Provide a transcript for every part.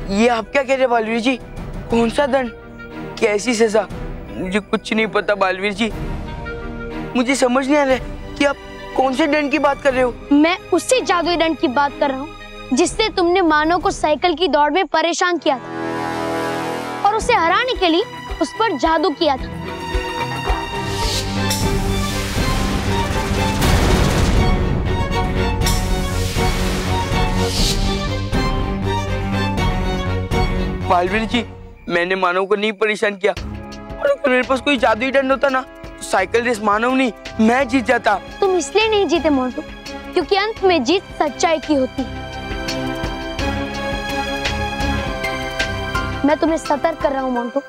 ये आप क्या कह रहे बालवीर जी? कौन सा दंड, कैसी सजा? मुझे कुछ नहीं पता बालवीर जी। मुझे समझ नहीं आ रहा है कि आप कौन से दंड की बात कर रहे हो। मैं उसी जादुई दंड की बात कर रहा हूँ जिससे तुमने मानव को साइकिल की दौड़ में परेशान किया था और उसे हराने के लिए उस पर जादू किया था। बालवीर जी, मैंने मानव को नहीं परेशान किया, और अगर मेरे पास कोई जादुई दंड होता ना तो साइकिल रेस मानव नहीं मैं जीत जाता। तुम इसलिए नहीं जीते मोंटू क्योंकि अंत में जीत सच्चाई की होती है। मैं तुम्हें सतर्क कर रहा हूँ मोंटू।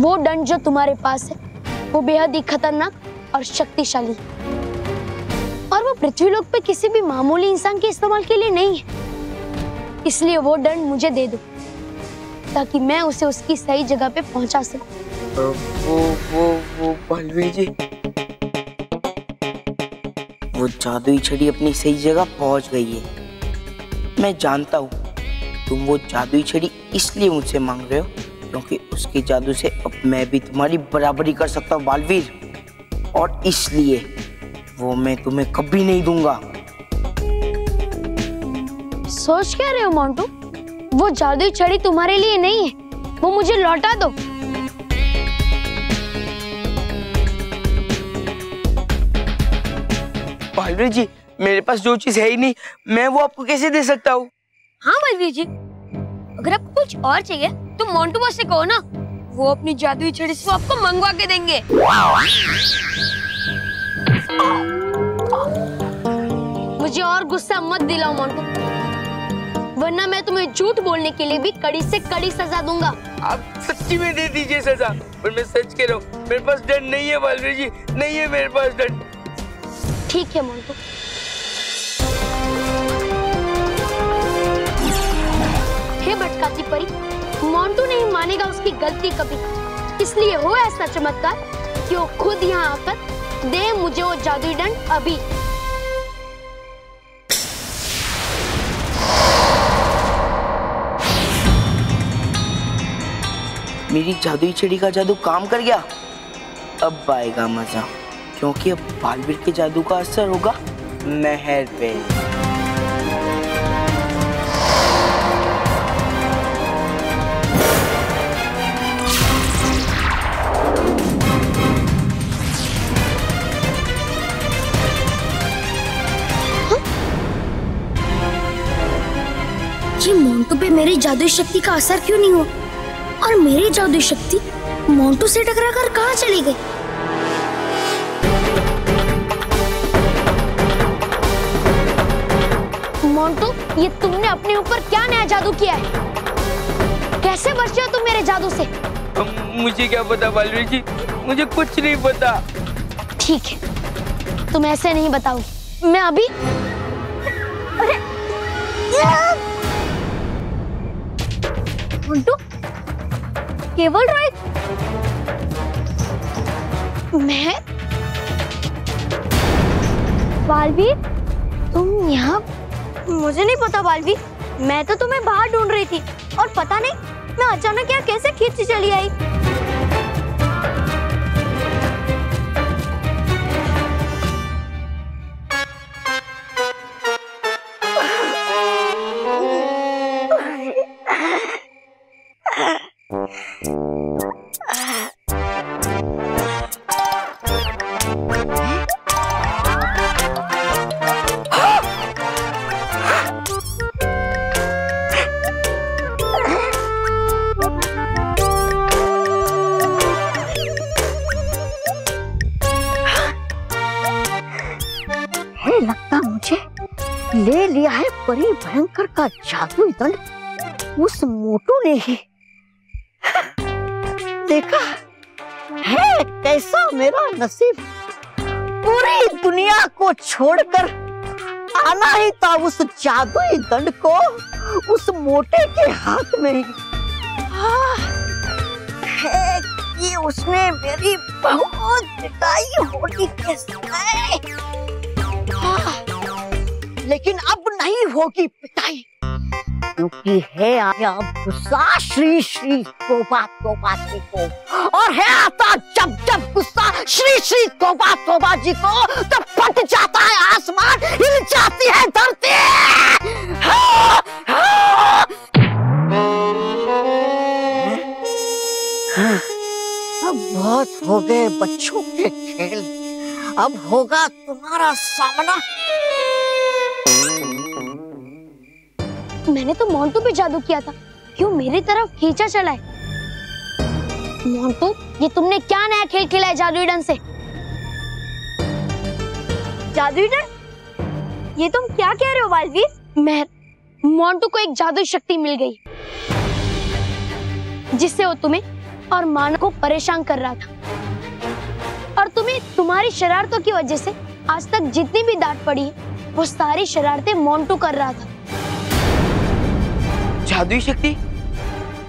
वो दंड जो तुम्हारे पास है वो बेहद ही खतरनाक और शक्तिशाली है, और वो पृथ्वीलोक पे किसी भी मामूली इंसान के इस्तेमाल के लिए नहीं है। इसलिए वो दंड मुझे दे दो ताकि मैं उसे उसकी सही जगह पे पहुंचा सकूं। वो बालवीर जी, वो जादुई छड़ी अपनी सही जगह पहुंच गई है। मैं जानता हूँ तुम वो जादुई छड़ी इसलिए मुझसे मांग रहे हो क्योंकि उसके जादू से अब मैं भी तुम्हारी बराबरी कर सकता हूँ बालवीर, और इसलिए वो मैं तुम्हें कभी नहीं दूंगा। सोच क्या रहे हो मोंटू? वो जादुई छड़ी तुम्हारे लिए नहीं है, वो मुझे लौटा दो। बालवीर जी, मेरे पास जो चीज है ही नहीं, मैं वो आपको कैसे दे सकता हूँ? हाँ बालवीर जी, अगर आपको कुछ और चाहिए तो मोंटू बॉस से कहो ना, वो अपनी जादुई छड़ी से आपको मंगवा के देंगे। मुझे और गुस्सा मत दिलाओ मोंटू, वरना मैं तुम्हें झूठ बोलने के लिए भी कड़ी से कड़ी सजा दूंगा। आप सच्ची में दे दीजिए सजा, पर मैं सच कह रहा हूँ मेरे पास दंड नहीं है बालवीर जी, नहीं है मेरे पास दंड। ठीक है मोंटू। हे भटकाती परी, मोंटू नहीं मानेगा उसकी गलती कभी, इसलिए हो ऐसा चमत्कार कि वो खुद यहाँ आकर दे मुझे वो जादुई दंड अभी। मेरी जादुई छड़ी का जादू काम कर गया। अब आएगा मजा, क्योंकि अब बालवीर के जादू का असर होगा नहर पे। ये मोंटू पे मेरी जादुई शक्ति का असर क्यों नहीं हुआ, और मेरी जादुई शक्ति मोंटू से टकराकर कहाँ चली गई? मोंटू, ये तुमने अपने ऊपर क्या नया जादू किया है? कैसे बचे हो तुम मेरे जादू से? मुझे क्या पता बालवीर जी, मुझे कुछ नहीं पता। ठीक है, तुम ऐसे नहीं बताओगे। मैं अभी मोंटू, केवल रॉय, मैं बालवीर, तुम यहाँ? मुझे नहीं पता बालवीर, मैं तो तुम्हें बाहर ढूंढ रही थी और पता नहीं मैं अचानक यहाँ कैसे खींच चली आई। लगता मुझे ले लिया है परी भयंकर का जादुई दंड उस मोटू ने ही। देखा है कैसा मेरा नसीब, पूरी दुनिया को छोड़कर आना ही था उस जादुई दंड को उस मोटे के हाथ में। है कि उसने मेरी बहुत पिटाई होने के समय लेकिन अब नहीं होगी पिटाई, क्योंकि है आया गुस्सा श्री श्री तोबा तोबा जी को, और है आता जब जब गुस्सा श्री श्री तोबा तोबा जी को तो फट जाता है आसमान, हिल जाती है धरती। अब बहुत हो गए बच्चों के खेल, अब होगा तुम्हारा सामना। मैंने तो मोंटू पे जादू किया था, क्यों मेरी तरफ खींचा चला है? मोंटू, ये तुमने क्या नया खेल खेला है जादुई डंड से? जादुई डंड? ये तुम क्या कह रहे हो बालवीर? मोंटू को एक जादुई शक्ति मिल गई, जिससे वो तुम्हें और मानो को परेशान कर रहा था, और तुम्हें तुम्हारी शरारतों की वजह से आज तक जितनी भी डांट पड़ी है, वो सारी शरारतें मोंटू कर रहा था। जादुई शक्ति?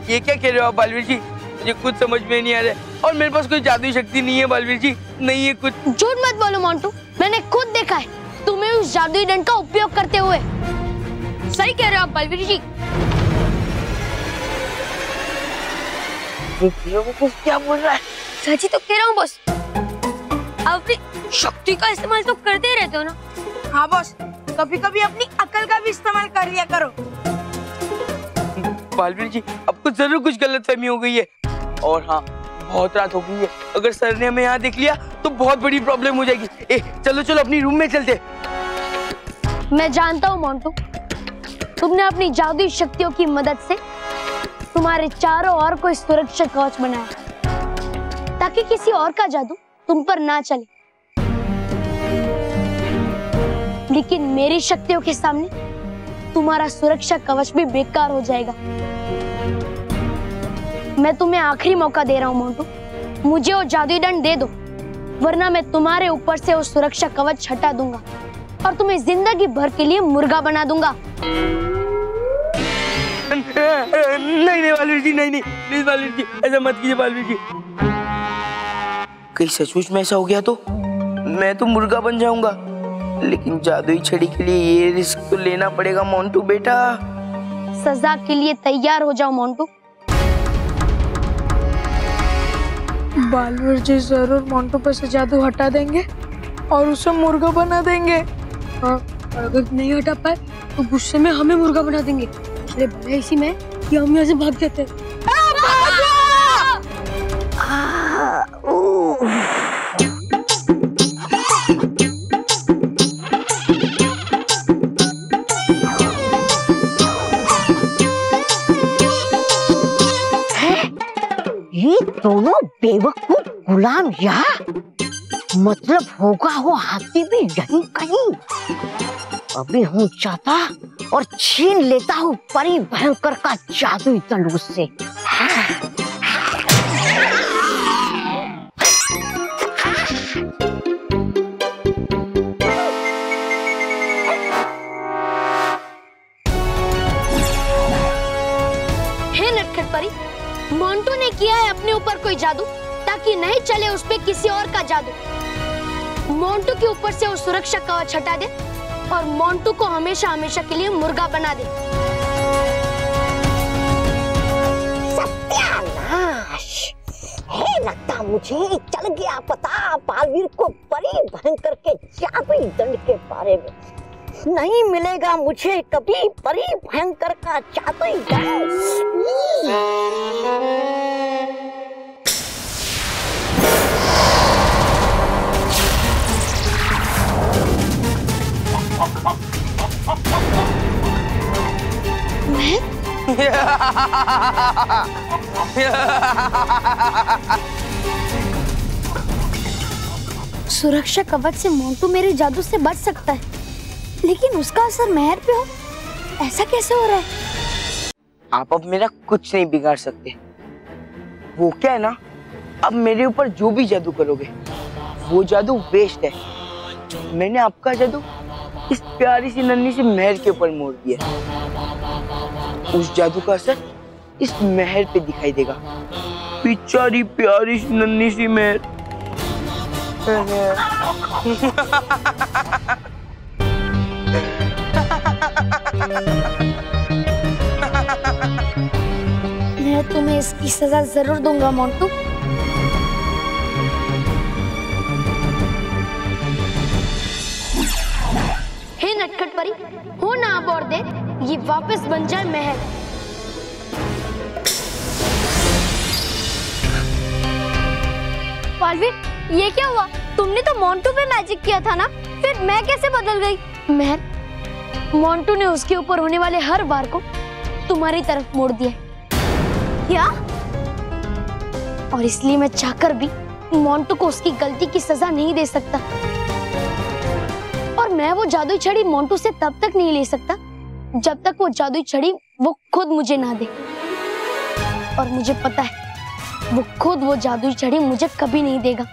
ये क्या कह रहे हो आप बालवीर जी? मुझे कुछ समझ में नहीं आ रहा है, और मेरे पास कोई जादुई शक्ति नहीं है बालवीर जी, नहीं है कुछ। झूठ मत बोलो मोंटू, मैंने खुद देखा है तुम्हें उस जादुई डंड का उपयोग करते हुए। सही कह रहे हो आप बालवीर जी। क्या बोल रहा है? सच ही तो कह रहा हूँ बॉस। आप अपनी शक्ति का इस्तेमाल तो करते ही रहते हो ना। हाँ बॉस, कभी कभी अपनी अकल का भी इस्तेमाल कर लिया करो। बालवीर जी, आपको जरूर कुछ गलतफहमी हो गई है, और हाँ, बहुत रात हो गई है, अगर सर ने हमें यहाँ देख लिया तो बहुत बड़ी प्रॉब्लम हो जाएगी। चलो चलो अपनी रूम में चलते। मैं जानता हूँ मोंटू, तुमने अपनी जादुई शक्तियों की मदद से तुम्हारे चारों ओर कोई सुरक्षा कवच बनाया, ताकि किसी और का जादू तुम पर ना चले। लेकिन मेरी शक्तियों के सामने तुम्हारा सुरक्षा कवच भी बेकार हो जाएगा। मैं तुम्हें आखिरी मौका दे रहा हूँ मोंटू, मुझे वो जादुई डंड दे दो, वरना मैं तुम्हारे ऊपर से वो सुरक्षा कवच हटा दूंगा और तुम्हें जिंदगी भर के लिए मुर्गा बना दूंगा। नहीं बालवीर जी, नहीं प्लीज बालवीर जी, ऐसा मत कीजिए बालवीर जी। कहीं सचमुच में ऐसा हो गया तो मैं तो मुर्गा बन जाऊंगा, लेकिन जादुई छड़ी के लिए ये रिस्क तो लेना पड़ेगा मोंटू बेटा। सजा के लिए तैयार हो जाओ मोंटू। बालवीर जी जरूर मोंटू पर से जादू हटा देंगे और उसे मुर्गा बना देंगे। हाँ, अगर नहीं हटा पाए तो गुस्से में हमें मुर्गा बना देंगे। अरे भले इसी में कि हम यहाँ से भाग जाते हैं। ये दोनों बेवकूफ गुलाम यहाँ, मतलब होगा वो हाथी भी यहीं कहीं। अभी हूँ चाहता और छीन लेता हूँ परी भयंकर का जादुई दंड उससे। हे नटखट परी, मोंटू ने किया है अपने ऊपर कोई जादू ताकि नहीं चले उस पे किसी और का जादू। मोंटू के ऊपर से वो सुरक्षा कवच हटा दे और मोंटू को हमेशा हमेशा के लिए मुर्गा बना दे। सत्यानाश! हे लगता मुझे चल गया पता बालवीर को परी भयंकर के जादुई दंड के बारे में। नहीं मिलेगा मुझे कभी परी भयंकर का जादुई दंड। सुरक्षा कवच से मोंटू मेरे जादू से बच सकता है, लेकिन उसका असर मेहर पे हो, ऐसा कैसे हो रहा है? आप अब मेरा कुछ नहीं बिगाड़ सकते। वो क्या है ना, अब मेरे ऊपर जो भी जादू करोगे वो जादू वेस्ट है। मैंने आपका जादू इस प्यारी सी नन्ही सी मेहर के ऊपर मोड़ दिया। उस जादू का असर इस मेहर पे दिखाई देगा। बेचारी प्यारी सी नन्ही सी मेहर। इसकी सजा जरूर दूंगा मोंटू। हे नटखट परी, हो ना अब और दे, ये वापस बन जाए महल। बालवीर, ये क्या हुआ? तुमने तो मोंटू पे मैजिक किया था ना, फिर मैं कैसे बदल गई? महल, मोंटू ने उसके ऊपर होने वाले हर बार को तुम्हारी तरफ मोड़ दिया। क्या? और इसलिए मैं चाहकर भी मोंटू को उसकी गलती की सजा नहीं दे सकता। और मैं वो जादुई छड़ी मोंटू से तब तक नहीं ले सकता जब तक वो जादुई छड़ी वो खुद मुझे ना दे। और मुझे पता है वो खुद वो जादुई छड़ी मुझे कभी नहीं देगा।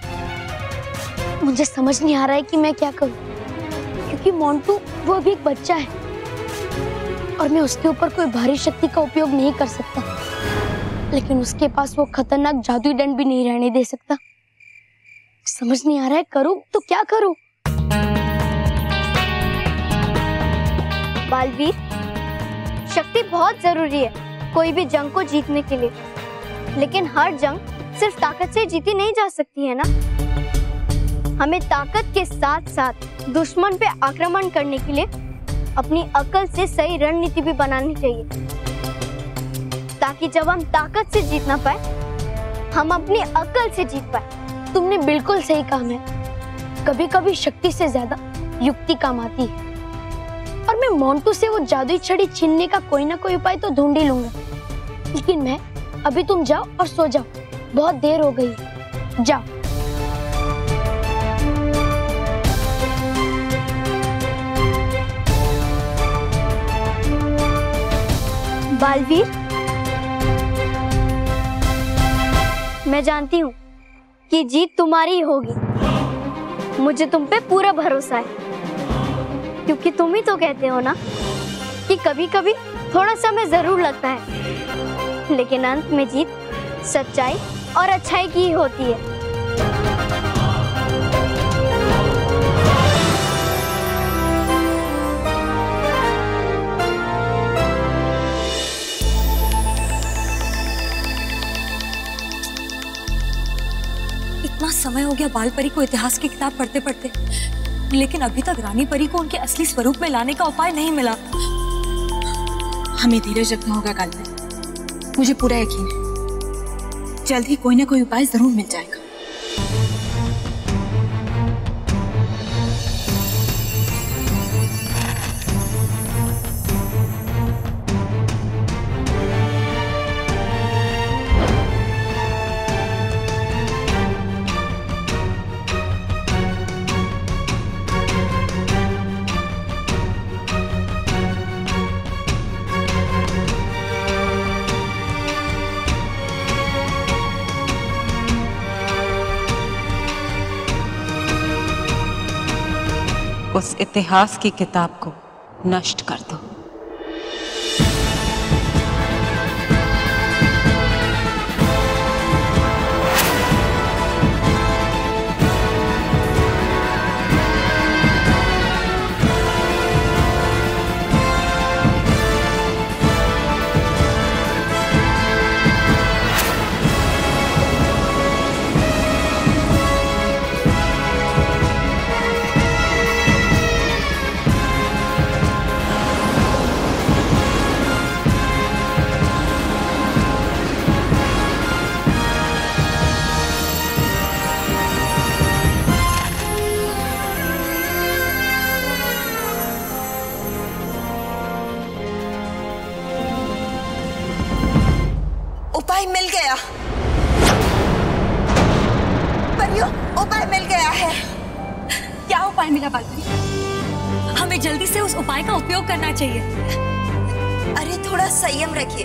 मुझे समझ नहीं आ रहा है कि मैं क्या करूं, क्योंकि मोंटू वो अभी एक बच्चा है और मैं उसके ऊपर कोई भारी शक्ति का उपयोग नहीं कर सकता, लेकिन उसके पास वो खतरनाक जादुई दंड भी नहीं रहने दे सकता। समझ नहीं आ रहा है करूं तो क्या करूं। बालवीर, शक्ति बहुत जरूरी है कोई भी जंग को जीतने के लिए, लेकिन हर जंग सिर्फ ताकत से जीती नहीं जा सकती है ना। हमें ताकत के साथ साथ दुश्मन पे आक्रमण करने के लिए अपनी अकल से सही रणनीति भी बनानी चाहिए, ताकि जब हम ताकत से जीत ना पाए, हम अपनी अकल से जीत पाए। तुमने बिल्कुल सही कहा है, कभी कभी शक्ति से ज्यादा युक्ति काम आती है। और मैं मोंटू से वो जादुई छड़ी छीनने का कोई ना कोई उपाय तो ढूंढ ही लूंगा, लेकिन मैं अभी तुम जाओ और सो जाओ, बहुत देर हो गई, जाओ। बालवीर, मैं जानती हूँ कि जीत तुम्हारी ही होगी। मुझे तुम पे पूरा भरोसा है, क्योंकि तुम ही तो कहते हो ना कि कभी कभी थोड़ा समय जरूर लगता है, लेकिन अंत में जीत सच्चाई और अच्छाई की ही होती है। इतना समय हो गया बाल परी को इतिहास की किताब पढ़ते पढ़ते, लेकिन अभी तक रानी परी को उनके असली स्वरूप में लाने का उपाय नहीं मिला। हमें धीरज रखना होगा काल्पनिक, मुझे पूरा यकीन है जल्द ही कोई ना कोई उपाय जरूर मिल जाएगा। उस इतिहास की किताब को नष्ट कर दो। उपाय मिल गया परियों, उपाय मिल गया है। क्या उपाय मिला बालपरी? हमें जल्दी से उस उपाय का उपयोग करना चाहिए। अरे थोड़ा संयम रखिए,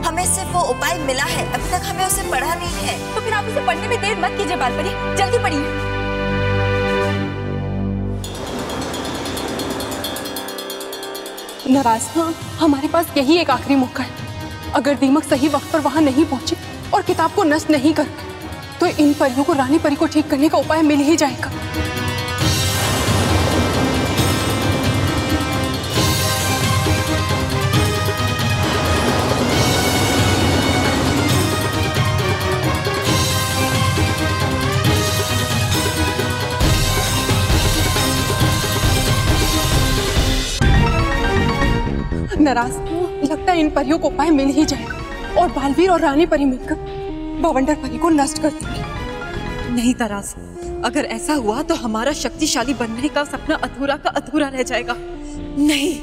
हमें सिर्फ वो उपाय मिला है, अभी तक हमें उसे पढ़ा नहीं है। तो फिर आप उसे पढ़ने में देर मत कीजिए बालपरी, जल्दी पढ़िए। नाराज, हमारे पास यही एक आखिरी मौका है। अगर दीमक सही वक्त पर वहां नहीं पहुंचे और किताब को नष्ट नहीं कर पाए, तो इन परियों को रानी परी को ठीक करने का उपाय मिल ही जाएगा। नाराज। लगता है इन परियों को उपाय मिल ही जाएगा और बालवीर और रानी परी मिलकर बवंडर परी को नष्ट कर देंगे। नहीं तराज, अगर ऐसा हुआ तो हमारा शक्तिशाली बनने का सपना अधूरा का अधूरा रह जाएगा। नहीं।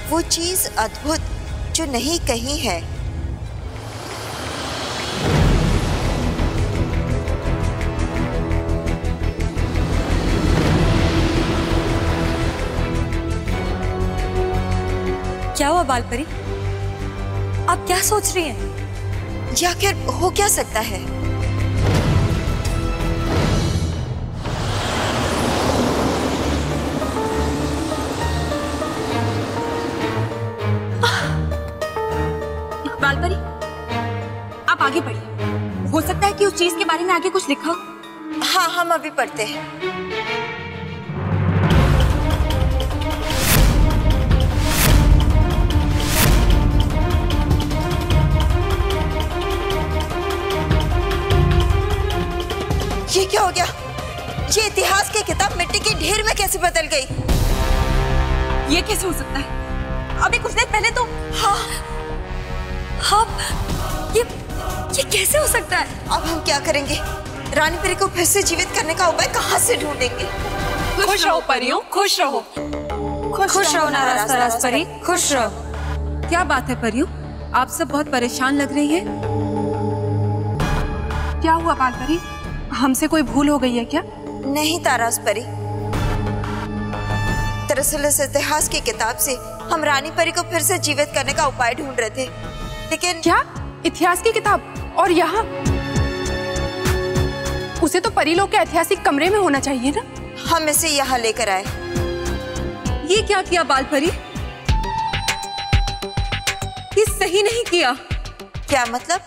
वो चीज अद्भुत जो नहीं कही है। क्या हुआ बालपरी? आप क्या सोच रही हैं? या फिर हो क्या सकता है? बालपरी, आप आगे बढ़िए। हो सकता है कि उस चीज के बारे में आगे कुछ लिखा हो। हाँ, हम अभी पढ़ते हैं। ये क्या हो गया? ये इतिहास की किताब मिट्टी के ढेर में कैसे बदल गई? ये कैसे हो सकता है? अभी कुछ देर पहले तो हाँ, ये कैसे हो सकता है? अब हम क्या करेंगे? रानी परी को फिर से जीवित करने का उपाय कहाँ से ढूंढेंगे? खुश रहो परियों, खुश रहो। खुश रहो नाराज तराज परी, खुश रहो। क्या बात है परियों, आप सब बहुत परेशान लग रही हैं। क्या हुआ बालपरी? हमसे कोई भूल हो गई है क्या? नहीं तारास परी, दरअसल इस इतिहास की किताब से हम रानी परी को फिर से जीवित करने का उपाय ढूंढ रहे थे, लेकिन क्या? इतिहास की किताब? और यहाँ? उसे तो परीलोक के ऐतिहासिक कमरे में होना चाहिए ना। हम इसे यहाँ लेकर आए। ये क्या किया बालपरी? ये सही नहीं किया। क्या मतलब?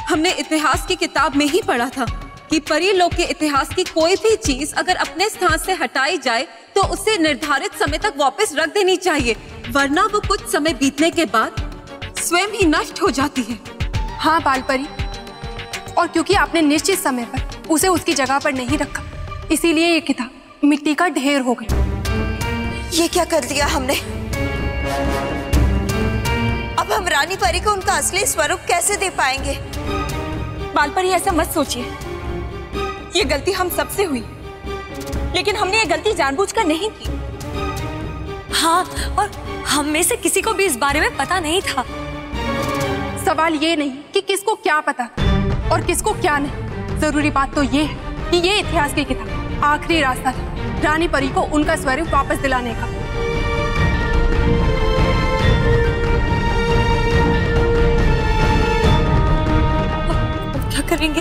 हमने इतिहास की किताब में ही पढ़ा था कि परीलोक के इतिहास की कोई भी चीज अगर अपने स्थान से हटाई जाए तो उसे निर्धारित समय तक वापस रख देनी चाहिए, वरना वो कुछ समय बीतने के बाद स्वयं ही नष्ट हो जाती है। हाँ बालपरी, और क्योंकि आपने निश्चित समय पर उसे उसकी जगह पर नहीं रखा, इसीलिए ये किताब मिट्टी का ढेर हो गई। ये क्या कर दिया हमने? अब हम रानी परी को उनका असली स्वरूप कैसे दे पाएंगे? बालपरी, ऐसा मत सोचिए। ये गलती हम सबसे हुई, लेकिन हमने ये गलती जानबूझकर नहीं की। हाँ, और हम में से किसी को भी इस बारे में पता नहीं था। सवाल ये नहीं कि किसको क्या पता और किसको क्या नहीं, जरूरी बात तो ये है कि ये इतिहास की किताब आखिरी रास्ता था रानी परी को उनका स्वरूप वापस दिलाने का। अब क्या करेंगे?